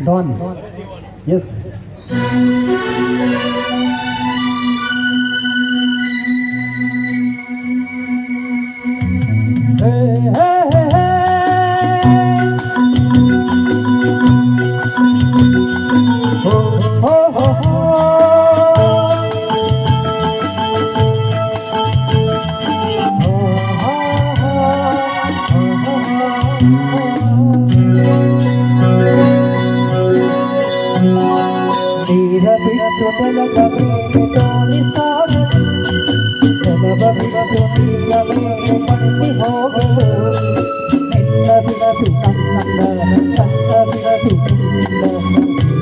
Don. Yes. Hey, hey, hey, hey. Oh, oh, oh, ನೀರ ಬಿಟ್ಟು ಬೆಳಗ ಮೇಲೆ ತೋಣಿ ಸಾಗದು ನೆಲವ ಬಿಟ್ಟು ನೀರ ಮೇಲೆ ಪಟ್ಟಿ ಹೋಗಲು ನಿನ್ನ ಬಿಡದು ನನ್ನ ಬಿಡದು ನಿನ್ನ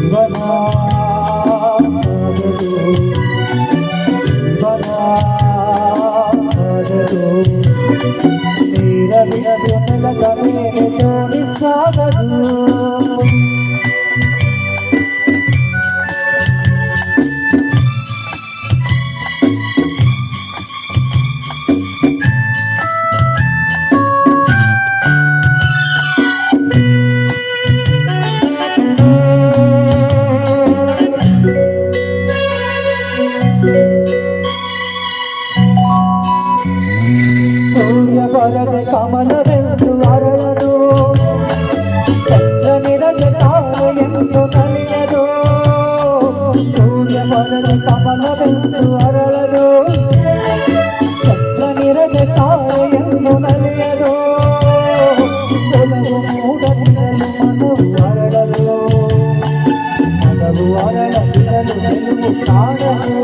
ಜೀವನ ಸಾಗದು ಜೀವನ ಸಾಗದು ನೀರ ಬಿಡದು ಬೆಳಗ ಮೇಲೆ ತೋಣಿ ಸಾಗದು ಸೂರ್ಯ ಬರದೆ ಕಮಲವೆಂದು ಅರಳದು ಚಂದ್ರನಿರದೆ ತಾರೆಯೆಂದು ನಲಿಯದು ಸೂರ್ಯ ಬರದೆ ಕಮಲವೆಂದು ಅರಳದು ಚಂದ್ರನಿರದೆ ತಾರೆಯೆಂದು ನಲಿಯದು ಒಲವು ಮೂಡದಿರಲು ಮನವು ಅರಳಲು ಮನವು ಅರಳದಿರಲು ಗೆಲುವು ಕಾಣಲು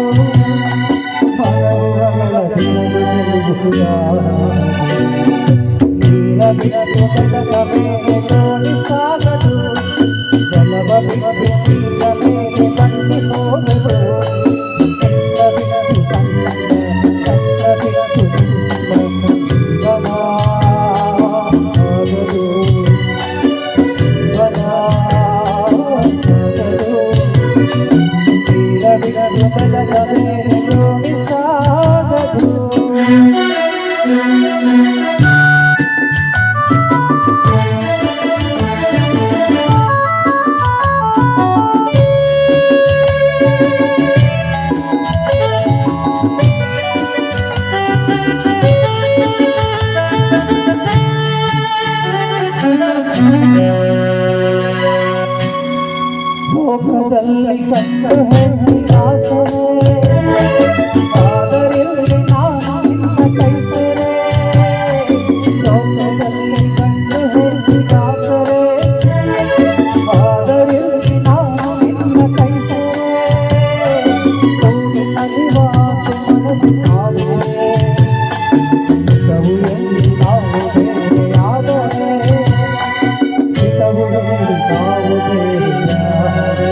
ಮನವು ಅರಳದಿರಲು ನೀರ ಬಿಡದು ಬೆಳಗ ಮೇಲೆ ತೋಣಿ ಸಾಗದು ಜಲವ ಬಿಡದು ನೀರ ಮೇಲೆ ಬಂಡಿ ಹೋಗದು ಎಲ್ಲ ಬಿಡದು ಕಣ್ಣ ಬಿಡದು ಜೀವನ ಸಾಗದು ಜೀವನ ಸಾಗದು ನೀರ ಬಿಡದು ಬೆಳಗ ಮೇಲೆ ತೋಣಿ ಸಾಗದು ಲೋಕದಲ್ಲಿ ಕಂಡು ಹೆಣ್ಣಿ ಆಸರೆ ಆದರಿಲ್ಲಿ ನಾನು ನಿನ್ನ ಕೈ ಸೇರೆ ಲೋಕದಲ್ಲಿ ಕಂಡು ಹೆಣ್ಣಿ ಆಸರೆ ಆದರಿಲ್ಲಿ ನಾನು ನಿನ್ನ ಕೈ ಸೇರೆ ನಿನ್ನ ನಿವಾಸ ಮನದಿ ಕಾಲುವೆ ಹಿತವು ಎಲ್ಲಿ ನಾವು ಬೇರೆಯಾದರೆ ಹಿತವು ಎಲ್ಲಿ ನಾವು ಬೇರೆಯಾದರೆ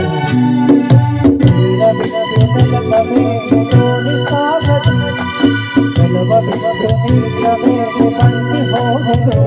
ನೀರ ಬಿಡದು ಬೆಳಗ ಮೇಲೆ ತೋಣಿ ಸಾಗದು ಜಲವ ಬಿಡದು ನೀರ ಮೇಲೆ ಬಂಡಿ ಹೋಗದು